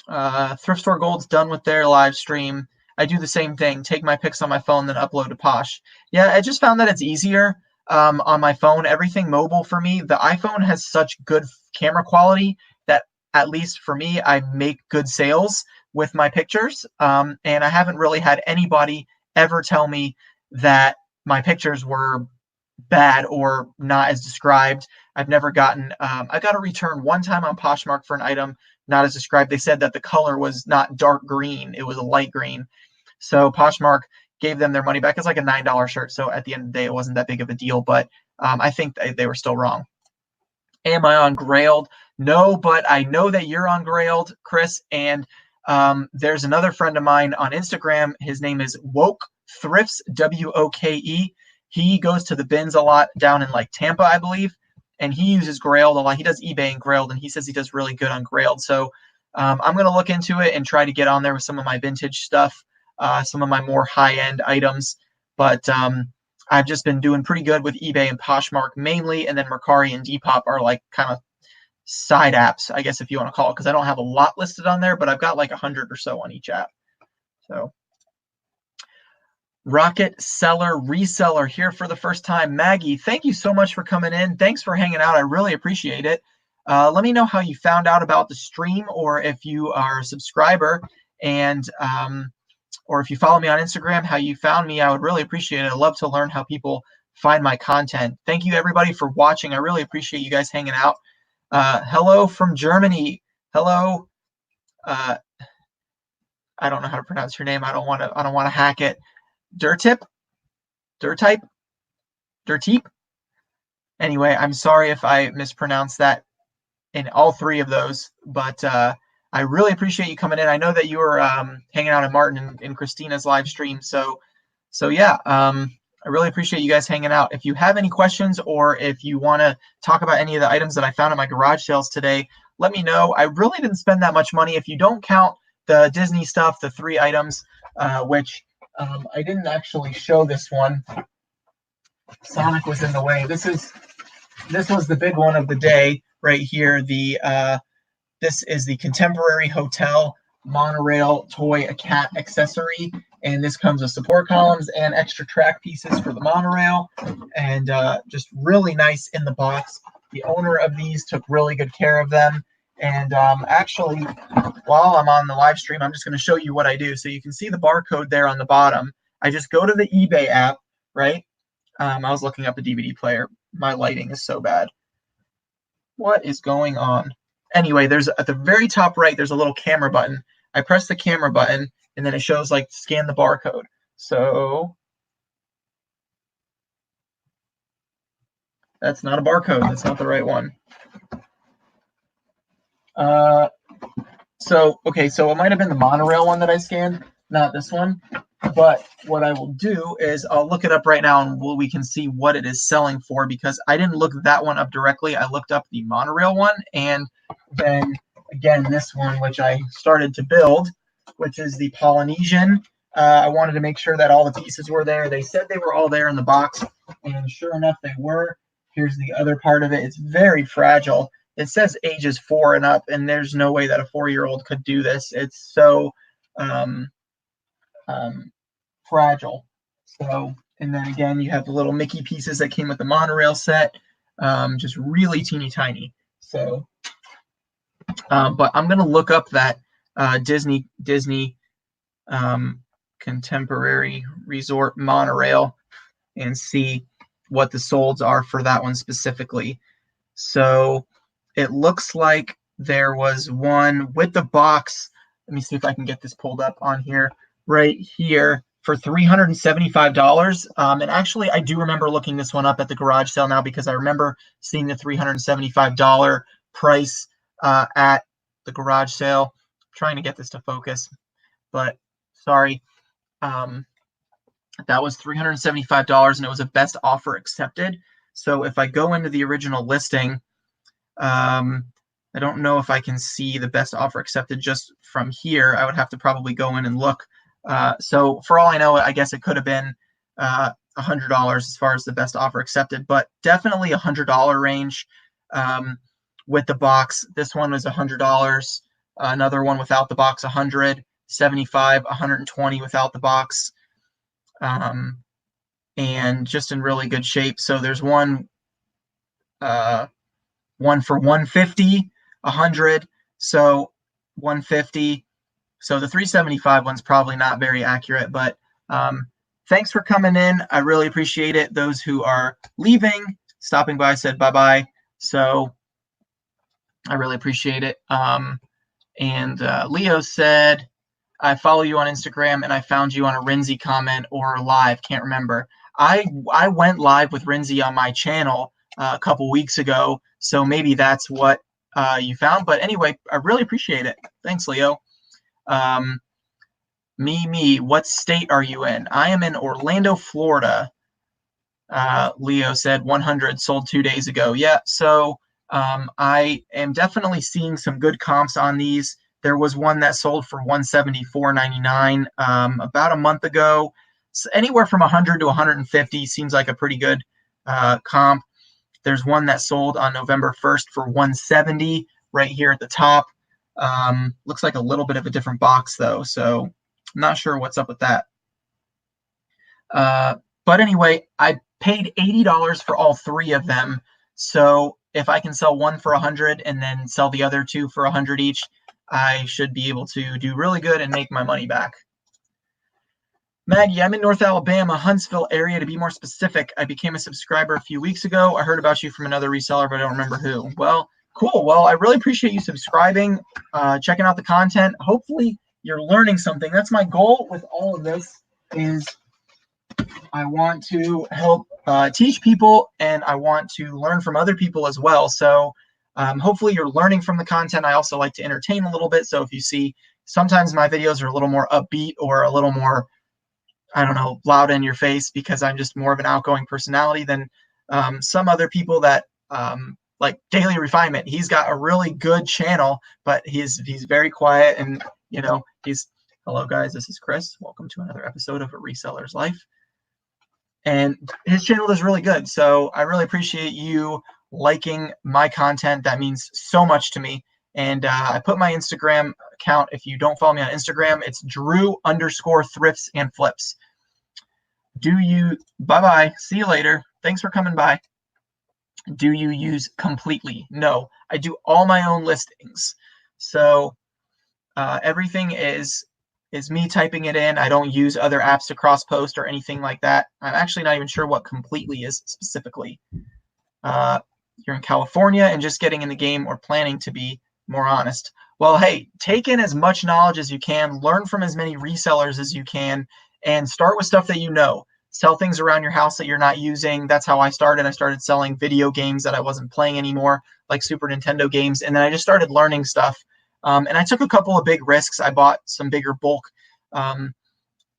Thrift Store Gold's done with their live stream. I do the same thing, take my pics on my phone, then upload to Posh. Yeah, I just found that it's easier on my phone. Everything mobile for me. The iPhone has such good camera quality that, at least for me, I make good sales with my pictures. And I haven't really had anybody ever tell me that my pictures were bad or not as described. I've never gotten, I got a return one time on Poshmark for an item not as described. They said that the color was not dark green, it was a light green. So Poshmark gave them their money back. It's like a $9 shirt. So at the end of the day, it wasn't that big of a deal, but I think they were still wrong. Am I on Grailed? No, but I know that you're on Grailed, Chris. And there's another friend of mine on Instagram. His name is Woke Thrifts, Woke. He goes to the bins a lot down in like Tampa, I believe. And he uses Grailed a lot. He does eBay and Grailed, and he says he does really good on Grailed. So I'm going to look into it and try to get on there with some of my vintage stuff. Some of my more high-end items, but I've just been doing pretty good with eBay and Poshmark mainly, and then Mercari and Depop are like kind of side apps, I guess, if you want to call it, because I don't have a lot listed on there, but I've got like 100 or so on each app. So Rocket Seller Reseller here for the first time. Maggie, thank you so much for coming in. Thanks for hanging out. I really appreciate it. Let me know how you found out about the stream, or if you are a subscriber, and or if you follow me on Instagram, how you found me. I would really appreciate it. I love to learn how people find my content. Thank you, everybody, for watching. I really appreciate you guys hanging out. Hello from Germany. Hello. I don't know how to pronounce your name. I don't want to hack it. Dirtip? Dirtype? Dirteep? Anyway, I'm sorry if I mispronounced that in all 3 of those, but I really appreciate you coming in. I know that you were hanging out at Martin and Christina's live stream. So yeah, I really appreciate you guys hanging out. If you have any questions, or if you want to talk about any of the items that I found at my garage sales today, let me know. I really didn't spend that much money. If you don't count the Disney stuff, the 3 items, which I didn't actually show this one. Sonic was in the way. This was the big one of the day right here. This is the Contemporary Hotel Monorail Toy Cat accessory, and this comes with support columns and extra track pieces for the monorail, and just really nice in the box. The owner of these took really good care of them, and actually, while I'm on the live stream, I'm just going to show you what I do. So you can see the barcode there on the bottom. I just go to the eBay app, right? I was looking up a DVD player. My lighting is so bad. What is going on? Anyway, there's at the very top right, there's a little camera button. I press the camera button, and then it shows like scan the barcode. So that's not a barcode. That's not the right one. So it might have been the monorail one that I scanned, not this one. But what I will do is I'll look it up right now, and we can see what it is selling for, because I didn't look that one up directly. I looked up the monorail one, and then again this one, which I started to build, which is the Polynesian. I wanted to make sure that all the pieces were there. They said they were all there in the box, and sure enough, they were. Here's the other part of it. It's very fragile. it says ages 4 and up, and there's no way that a 4-year-old could do this. It's so fragile. So, and then again, you have the little Mickey pieces that came with the monorail set, just really teeny tiny. So, but I'm gonna look up that Disney Contemporary Resort monorail and see what the solds are for that one specifically. So it looks like there was one with the box. Let me see if I can get this pulled up on here, right here, for $375. And actually, I do remember looking this one up at the garage sale now, because I remember seeing the $375 price at the garage sale. I'm trying to get this to focus, but sorry. That was $375, and it was a best offer accepted. So if I go into the original listing, I don't know if I can see the best offer accepted just from here. I would have to probably go in and look. So for all I know, I guess it could have been $100 as far as the best offer accepted, but definitely $100 range with the box. This one was $100. Another one without the box, $100, $75, $120 without the box. And just in really good shape. So there's one for $150, $100, so $150. So the $375 one's probably not very accurate, but thanks for coming in. I really appreciate it. Those who are leaving, stopping by, said bye-bye. So I really appreciate it. And Leo said, I follow you on Instagram, and I found you on a Rinzy comment or live. Can't remember. I went live with Rinzy on my channel a couple weeks ago, so maybe that's what you found. But anyway, I really appreciate it. Thanks, Leo. What state are you in? I am in Orlando, Florida. Leo said 100 sold 2 days ago. Yeah, so I am definitely seeing some good comps on these. There was one that sold for $174.99 about a month ago. So anywhere from 100 to 150 seems like a pretty good comp. There's one that sold on November 1st for $170 right here at the top. Looks like a little bit of a different box though, so I'm not sure what's up with that. But anyway, I paid $80 for all 3 of them. So if I can sell one for 100 and then sell the other 2 for 100 each, I should be able to do really good and make my money back. Maggie, I'm in North Alabama, Huntsville area to be more specific. I became a subscriber a few weeks ago. I heard about you from another reseller, but I don't remember who. Well, cool. Well, I really appreciate you subscribing, checking out the content. Hopefully you're learning something. That's my goal with all of this, is I want to help teach people, and I want to learn from other people as well. So hopefully you're learning from the content. I also like to entertain a little bit. So if you see, sometimes my videos are a little more upbeat or a little more, I don't know, loud in your face, because I'm just more of an outgoing personality than some other people that like Daily Refinement. He's got a really good channel, but he's very quiet, and you know, hello guys, this is Chris. Welcome to another episode of A Reseller's Life. And his channel does really good. So I really appreciate you liking my content. That means so much to me. And I put my Instagram account. If you don't follow me on Instagram, it's Drew_thrifts and flips. Bye-bye. See you later. Thanks for coming by. Do you use Completely? No, I do all my own listings. So everything is me typing it in. I don't use other apps to cross post or anything like that. I'm actually not even sure what Completely is specifically. You're in California and just getting in the game, or planning to be, more honest. Well, hey, take in as much knowledge as you can, learn from as many resellers as you can, and start with stuff that you know. Sell things around your house that you're not using. That's how I started. I started selling video games that I wasn't playing anymore, like Super Nintendo games, and then I just started learning stuff. And I took a couple of big risks. I bought some bigger bulk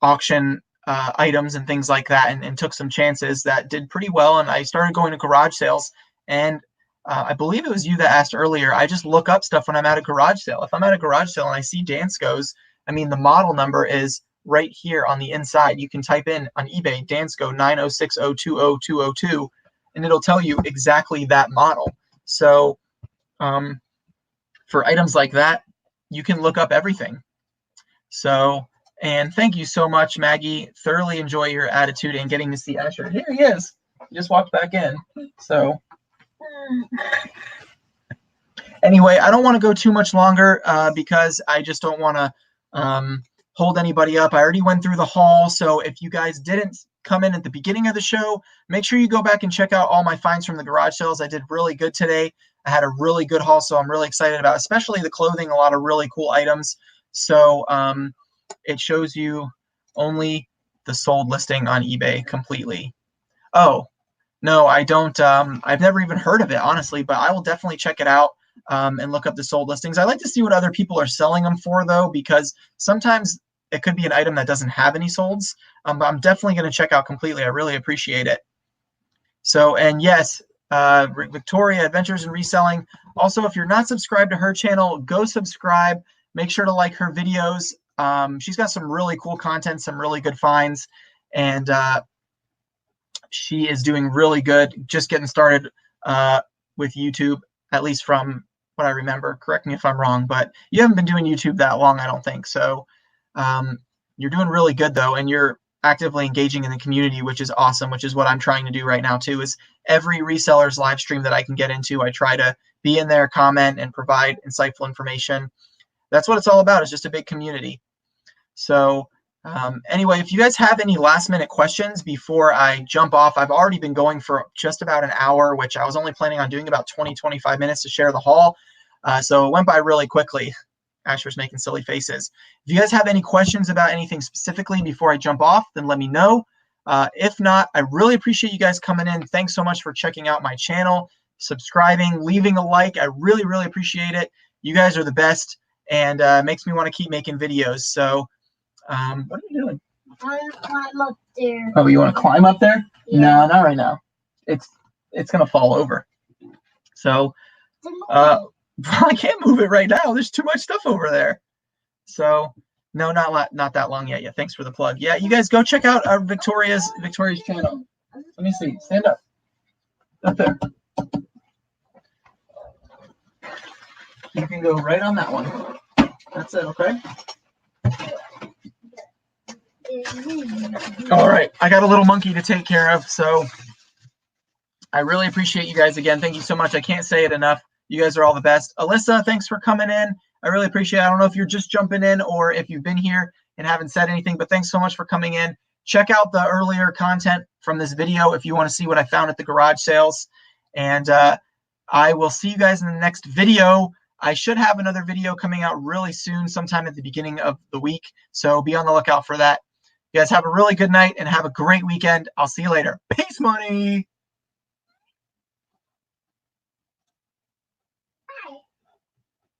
auction items and things like that, and took some chances that did pretty well. And I started going to garage sales. And I believe it was you that asked earlier, I just look up stuff when I'm at a garage sale. If I'm at a garage sale and I see Dansko's, I mean, the model number is right here on the inside. You can type in on eBay, Dansko 906020202, and it'll tell you exactly that model. So for items like that, you can look up everything. So, and thank you so much, Maggie. Thoroughly enjoy your attitude and getting to see Asher. Here he is. He just walked back in. So anyway, I don't want to go too much longer because I just don't want to hold anybody up. I already went through the haul. So if you guys didn't come in at the beginning of the show, make sure you go back and check out all my finds from the garage sales. I did really good today. I had a really good haul, so I'm really excited about, especially the clothing, a lot of really cool items. So it shows you only the sold listing on eBay completely. Oh, no, I don't. I've never even heard of it, honestly, but I will definitely check it out and look up the sold listings. I like to see what other people are selling them for, though, because sometimes it could be an item that doesn't have any solds. But I'm definitely going to check out completely. I really appreciate it. So, and yes, Victoria, Adventures in Reselling. Also, if you're not subscribed to her channel, go subscribe. Make sure to like her videos. She's got some really cool content, some really good finds, and she is doing really good, just getting started with YouTube, at least from what I remember. Correct me if I'm wrong, but you haven't been doing YouTube that long, I don't think. So you're doing really good, though, and you're actively engaging in the community, which is awesome, which is what I'm trying to do right now, too, is every reseller's live stream that I can get into, I try to be in there, comment, and provide insightful information. That's what it's all about, is just a big community. So anyway, if you guys have any last minute questions before I jump off, I've already been going for just about an hour, which I was only planning on doing about 20, 25 minutes to share the haul. So it went by really quickly. Asher's making silly faces. If you guys have any questions about anything specifically before I jump off, then let me know. If not, I really appreciate you guys coming in. Thanks so much for checking out my channel, subscribing, leaving a like. I really, really appreciate it. You guys are the best, and makes me want to keep making videos. So what are you doing? I want to climb up there. Oh, you want to climb up there? Yeah. No, not right now. It's going to fall over. So I can't move it right now. There's too much stuff over there. So no, not that long yet. Yeah, thanks for the plug. Yeah, you guys go check out our Victoria's channel. Let me see. Stand up. Up there. You can go right on that one. That's it, okay? All right, I got a little monkey to take care of, so I really appreciate you guys again. Thank you so much. I can't say it enough. You guys are all the best. Alyssa, thanks for coming in. I really appreciate it. I don't know if you're just jumping in or if you've been here and haven't said anything, but thanks so much for coming in. Check out the earlier content from this video if you want to see what I found at the garage sales. And I will see you guys in the next video. I should have another video coming out really soon, sometime at the beginning of the week. So be on the lookout for that. You guys have a really good night and have a great weekend. I'll see you later. Peace, money.